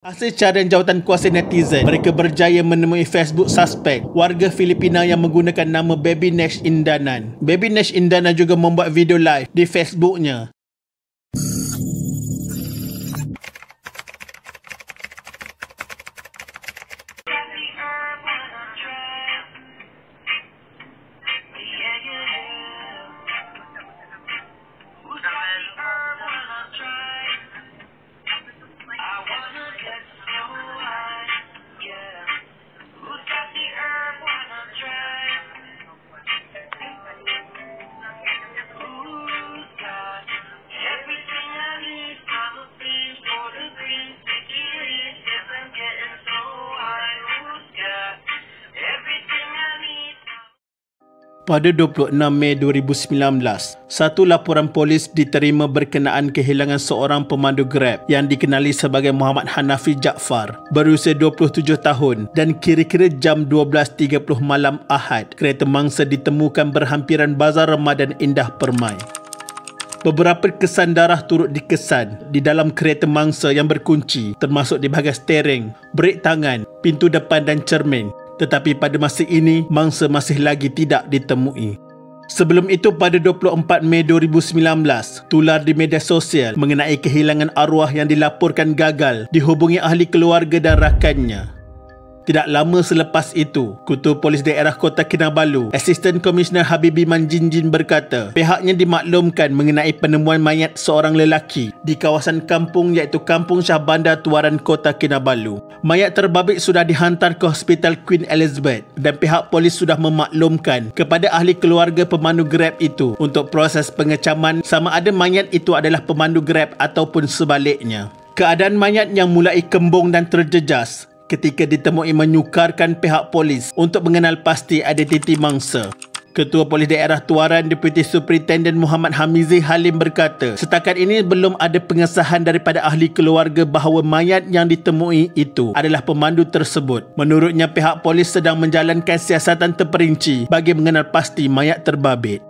Hasil carian jawatan kuasa netizen, mereka berjaya menemui Facebook suspek, warga Filipina yang menggunakan nama Baby Nesh Indanan. Baby Nesh Indanan juga membuat video live di Facebooknya. Pada 26 Mei 2019, satu laporan polis diterima berkenaan kehilangan seorang pemandu Grab yang dikenali sebagai Muhammad Hanafi Jaafar, berusia 27 tahun, dan kira-kira jam 12.30 malam Ahad, kereta mangsa ditemukan berhampiran Bazar Ramadan Indah Permai. Beberapa kesan darah turut dikesan di dalam kereta mangsa yang berkunci, termasuk di bahagian steering, brek tangan, pintu depan dan cermin. Tetapi pada masa ini, mangsa masih lagi tidak ditemui. Sebelum itu, pada 24 Mei 2019, tular di media sosial mengenai kehilangan arwah yang dilaporkan gagal dihubungi ahli keluarga dan rakannya. Tidak lama selepas itu, Ketua Polis Daerah Kota Kinabalu, Asisten Komisioner Habibi Manjinjin berkata, pihaknya dimaklumkan mengenai penemuan mayat seorang lelaki di kawasan kampung iaitu Kampung Shah Bandar Tuaran Kota Kinabalu. Mayat terbabit sudah dihantar ke Hospital Queen Elizabeth dan pihak polis sudah memaklumkan kepada ahli keluarga pemandu Grab itu untuk proses pengecaman sama ada mayat itu adalah pemandu Grab ataupun sebaliknya. Keadaan mayat yang mulai kembung dan terjejas ketika ditemui menyukarkan pihak polis untuk mengenal pasti identiti mangsa. Ketua Polis Daerah Tuaran Deputi Superintenden Muhammad Hamizi Halim berkata, setakat ini belum ada pengesahan daripada ahli keluarga bahawa mayat yang ditemui itu adalah pemandu tersebut. Menurutnya, pihak polis sedang menjalankan siasatan terperinci bagi mengenal pasti mayat terbabit.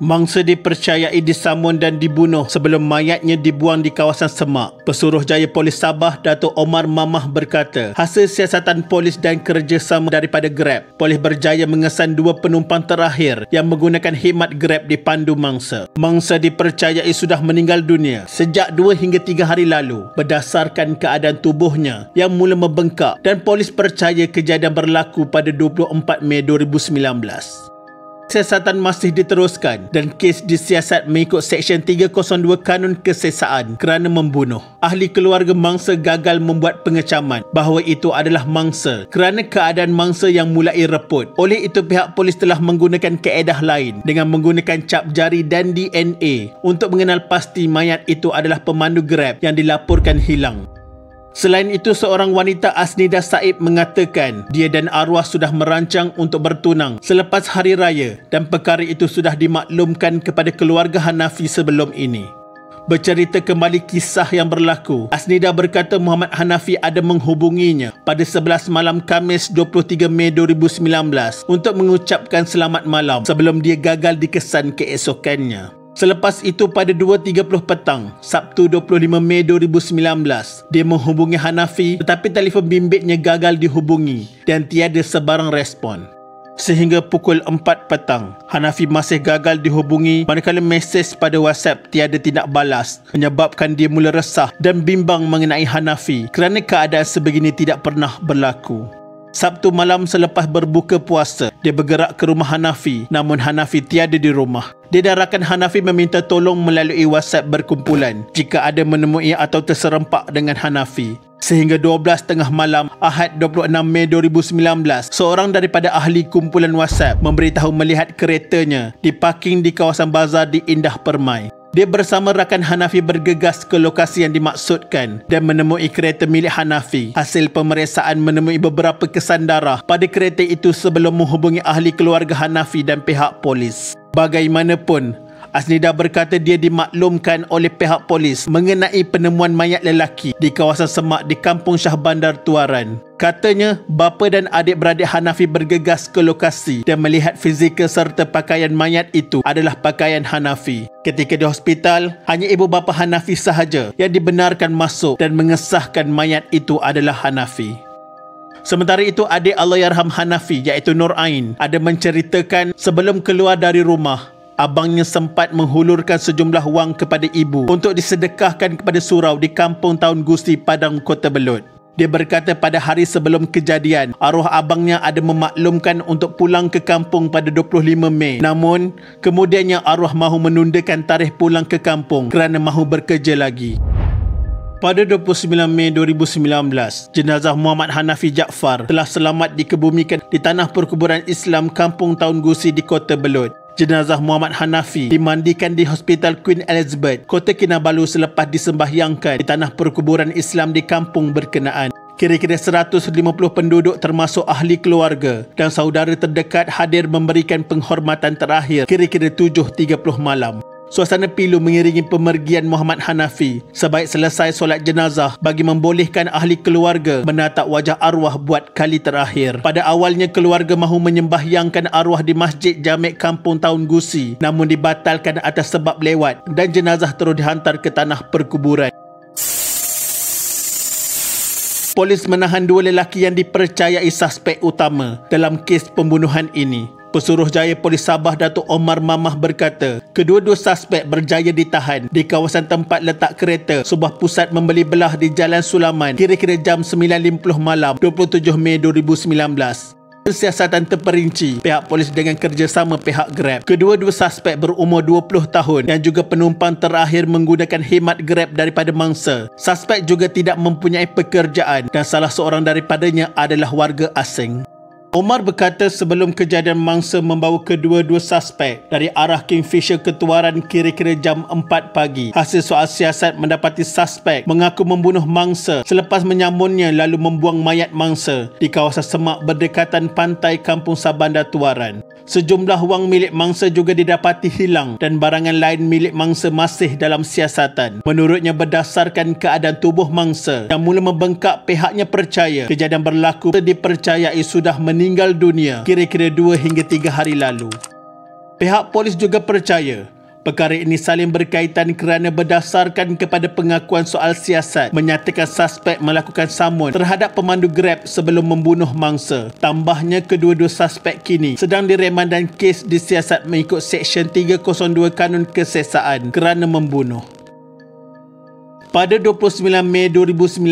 Mangsa dipercayai disambung dan dibunuh sebelum mayatnya dibuang di kawasan Semak. Pesuruhjaya Polis Sabah, Datuk Omar Mamah berkata, hasil siasatan polis dan kerjasama daripada Grab, polis berjaya mengesan 2 penumpang terakhir yang menggunakan khidmat Grab di Pandu Mangsa. Mangsa dipercayai sudah meninggal dunia sejak 2 hingga 3 hari lalu berdasarkan keadaan tubuhnya yang mula membengkak, dan polis percaya kejadian berlaku pada 24 Mei 2019. Siasatan masih diteruskan dan kes disiasat mengikut Seksyen 302 Kanun Kesesaan kerana membunuh. Ahli keluarga mangsa gagal membuat pengecaman bahawa itu adalah mangsa kerana keadaan mangsa yang mulai reput. Oleh itu, pihak polis telah menggunakan kaedah lain dengan menggunakan cap jari dan DNA untuk mengenal pasti mayat itu adalah pemandu Grab yang dilaporkan hilang. Selain itu, seorang wanita Asnida Saib mengatakan dia dan arwah sudah merancang untuk bertunang selepas hari raya dan perkara itu sudah dimaklumkan kepada keluarga Hanafi sebelum ini. Bercerita kembali kisah yang berlaku, Asnida berkata Muhammad Hanafi ada menghubunginya pada 11 malam Khamis 23 Mei 2019 untuk mengucapkan selamat malam sebelum dia gagal dikesan keesokannya. Selepas itu, pada 2.30 petang, Sabtu 25 Mei 2019, dia menghubungi Hanafi tetapi telefon bimbitnya gagal dihubungi dan tiada sebarang respon. Sehingga pukul 4 petang, Hanafi masih gagal dihubungi manakala mesej pada WhatsApp tiada tindak balas, menyebabkan dia mula resah dan bimbang mengenai Hanafi kerana keadaan sebegini tidak pernah berlaku. Sabtu malam selepas berbuka puasa, dia bergerak ke rumah Hanafi, namun Hanafi tiada di rumah. Dia dan rakan Hanafi meminta tolong melalui WhatsApp berkumpulan jika ada menemui atau terserempak dengan Hanafi. Sehingga 12.30 malam Ahad 26 Mei 2019, seorang daripada ahli kumpulan WhatsApp memberitahu melihat keretanya diparking di kawasan bazar di Indah Permai. Dia bersama rakan Hanafi bergegas ke lokasi yang dimaksudkan dan menemui kereta milik Hanafi. Hasil pemeriksaan menemui beberapa kesan darah pada kereta itu sebelum menghubungi ahli keluarga Hanafi dan pihak polis. Bagaimanapun, Asnida berkata dia dimaklumkan oleh pihak polis mengenai penemuan mayat lelaki di kawasan semak di Kampung Shah Bandar Tuaran. Katanya, bapa dan adik-beradik Hanafi bergegas ke lokasi dan melihat fizikal serta pakaian mayat itu adalah pakaian Hanafi. Ketika di hospital, hanya ibu bapa Hanafi sahaja yang dibenarkan masuk dan mengesahkan mayat itu adalah Hanafi. Sementara itu, adik Allahyarham Hanafi iaitu Nur Ain ada menceritakan sebelum keluar dari rumah, abangnya sempat menghulurkan sejumlah wang kepada ibu untuk disedekahkan kepada surau di Kampung Taun Gusi, Padang, Kota Belud. Dia berkata pada hari sebelum kejadian, arwah abangnya ada memaklumkan untuk pulang ke kampung pada 25 Mei. Namun, kemudiannya arwah mahu menundakan tarikh pulang ke kampung kerana mahu bekerja lagi. Pada 29 Mei 2019, jenazah Muhammad Hanafi Jaafar telah selamat dikebumikan di tanah perkuburan Islam Kampung Taun Gusi di Kota Belud. Jenazah Muhammad Hanafi dimandikan di Hospital Queen Elizabeth, Kota Kinabalu selepas disembahyangkan di tanah perkuburan Islam di kampung berkenaan. Kira-kira 150 penduduk termasuk ahli keluarga dan saudara terdekat hadir memberikan penghormatan terakhir kira-kira 7.30 malam. Suasana pilu mengiringi pemergian Muhammad Hanafi sebaik selesai solat jenazah bagi membolehkan ahli keluarga menatap wajah arwah buat kali terakhir. Pada awalnya keluarga mahu menyembahyangkan arwah di Masjid Jamek Kampung Taun Gusi, namun dibatalkan atas sebab lewat dan jenazah terus dihantar ke tanah perkuburan. Polis menahan dua lelaki yang dipercayai suspek utama dalam kes pembunuhan ini. Pesuruhjaya Polis Sabah Datuk Omar Mamah berkata, kedua-dua suspek berjaya ditahan di kawasan tempat letak kereta sebuah pusat membeli belah di Jalan Sulaman kira-kira jam 9.50 malam 27 Mei 2019. Siasatan terperinci pihak polis dengan kerjasama pihak Grab. Kedua-dua suspek berumur 20 tahun yang juga penumpang terakhir menggunakan khidmat Grab daripada mangsa. Suspek juga tidak mempunyai pekerjaan dan salah seorang daripadanya adalah warga asing. Omar berkata sebelum kejadian mangsa membawa kedua-dua suspek dari arah Kingfisher ke Tuaran kira-kira jam 4 pagi. Hasil soal siasat mendapati suspek mengaku membunuh mangsa selepas menyamunnya lalu membuang mayat mangsa di kawasan semak berdekatan pantai Kampung Shah Bandar Tuaran. Sejumlah wang milik mangsa juga didapati hilang dan barangan lain milik mangsa masih dalam siasatan. Menurutnya berdasarkan keadaan tubuh mangsa yang mula membengkak, pihaknya percaya kejadian berlaku dipercayai sudah meninggal dunia kira-kira 2 hingga 3 hari lalu. Pihak polis juga percaya perkara ini saling berkaitan kerana berdasarkan kepada pengakuan soal siasat menyatakan suspek melakukan samun terhadap pemandu Grab sebelum membunuh mangsa. Tambahnya kedua-dua suspek kini sedang diremand dan kes disiasat mengikut Seksyen 302 Kanun Kesesaan kerana membunuh. Pada 29 Mei 2019,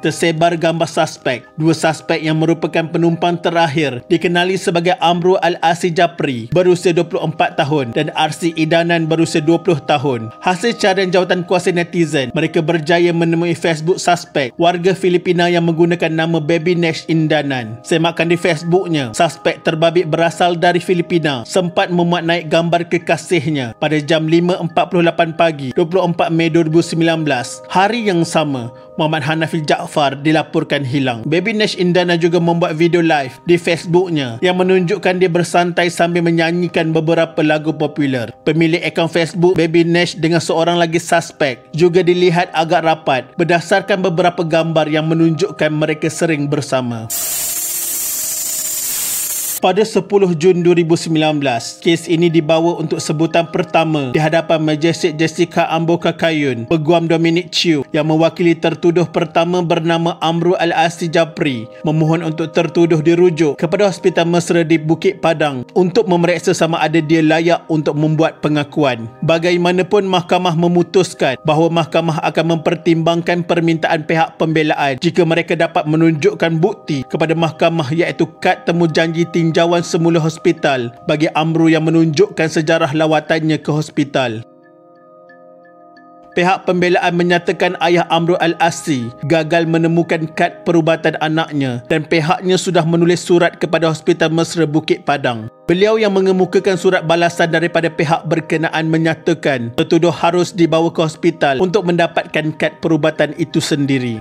tersebar gambar suspek. Dua suspek yang merupakan penumpang terakhir dikenali sebagai Amru Al-Asi Japri berusia 24 tahun dan RC Idanan berusia 20 tahun. Hasil carian jawatan kuasa netizen, mereka berjaya menemui Facebook suspek, warga Filipina yang menggunakan nama Baby Nash Indanan. Semakan di Facebooknya, suspek terbabit berasal dari Filipina sempat memuat naik gambar kekasihnya pada jam 5.48 pagi 24 Mei 2019. Hari yang sama, Muhammad Hanafi Jaafar dilaporkan hilang. Baby Nash Indana juga membuat video live di Facebooknya yang menunjukkan dia bersantai sambil menyanyikan beberapa lagu popular. Pemilik akaun Facebook Baby Nash dengan seorang lagi suspek juga dilihat agak rapat berdasarkan beberapa gambar yang menunjukkan mereka sering bersama. Pada 10 Jun 2019, kes ini dibawa untuk sebutan pertama di hadapan Majestic Jessica Amboka Kayun, Peguam Dominic Chiu yang mewakili tertuduh pertama bernama Amru Al-Asi Japri memohon untuk tertuduh dirujuk kepada Hospital Mesra di Bukit Padang untuk memeriksa sama ada dia layak untuk membuat pengakuan. Bagaimanapun mahkamah memutuskan bahawa mahkamah akan mempertimbangkan permintaan pihak pembelaan jika mereka dapat menunjukkan bukti kepada mahkamah iaitu kad temu janji tinjauan semula hospital bagi Amru yang menunjukkan sejarah lawatannya ke hospital. Pihak pembelaan menyatakan ayah Amru Al-Asi gagal menemukan kad perubatan anaknya dan pihaknya sudah menulis surat kepada Hospital Mesra Bukit Padang. Beliau yang mengemukakan surat balasan daripada pihak berkenaan menyatakan tertuduh harus dibawa ke hospital untuk mendapatkan kad perubatan itu sendiri.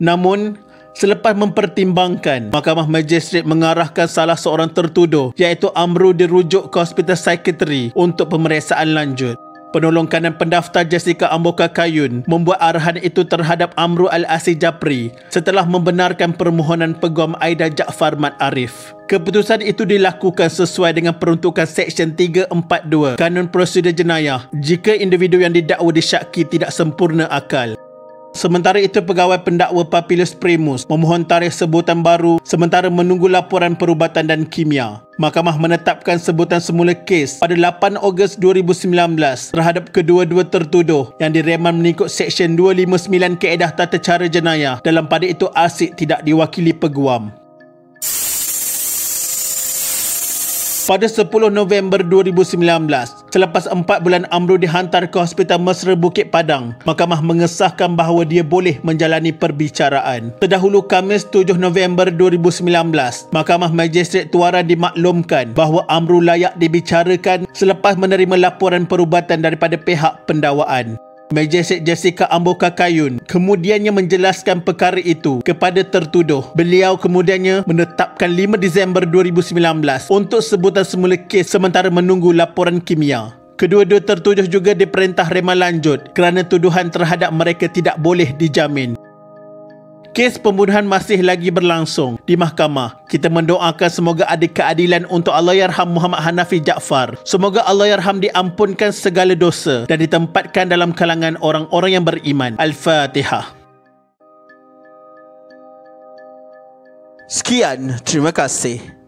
Namun, Selepas mempertimbangkan, Mahkamah Magistrate mengarahkan salah seorang tertuduh iaitu Amru dirujuk ke Hospital Psikiatri untuk pemeriksaan lanjut. Penolong kanan pendaftar Jessica Amboka Kayun membuat arahan itu terhadap Amru Al-Asy Japri setelah membenarkan permohonan peguam Aida Jaafar Mat Arif. Keputusan itu dilakukan sesuai dengan peruntukan Seksyen 342 Kanun Prosedur Jenayah jika individu yang didakwa disyaki tidak sempurna akal. Sementara itu, pegawai pendakwa Papilus Primus memohon tarikh sebutan baru sementara menunggu laporan perubatan dan kimia. Mahkamah menetapkan sebutan semula kes pada 8 Ogos 2019 terhadap kedua-dua tertuduh yang direman mengikut Seksyen 259 Kaedah Tata Cara Jenayah. Dalam pada itu, Asyik tidak diwakili peguam. Pada 10 November 2019, selepas 4 bulan Amru dihantar ke Hospital Mesra Bukit Padang, Mahkamah mengesahkan bahawa dia boleh menjalani perbicaraan. Terdahulu Khamis 7 November 2019, Mahkamah Magistrate Tuaran dimaklumkan bahawa Amru layak dibicarakan selepas menerima laporan perubatan daripada pihak pendakwaan. Magistrate Jessica Amboka Kayun kemudiannya menjelaskan perkara itu kepada tertuduh. Beliau kemudiannya menetapkan 5 Disember 2019 untuk sebutan semula kes sementara menunggu laporan kimia. Kedua-dua tertuduh juga diperintah reman lanjut kerana tuduhan terhadap mereka tidak boleh dijamin. Kes pembunuhan masih lagi berlangsung di mahkamah. Kita mendoakan semoga ada keadilan untuk Allahyarham Muhammad Hanafi Jaafar. Semoga Allahyarham diampunkan segala dosa dan ditempatkan dalam kalangan orang-orang yang beriman. Al-Fatihah. Sekian, terima kasih.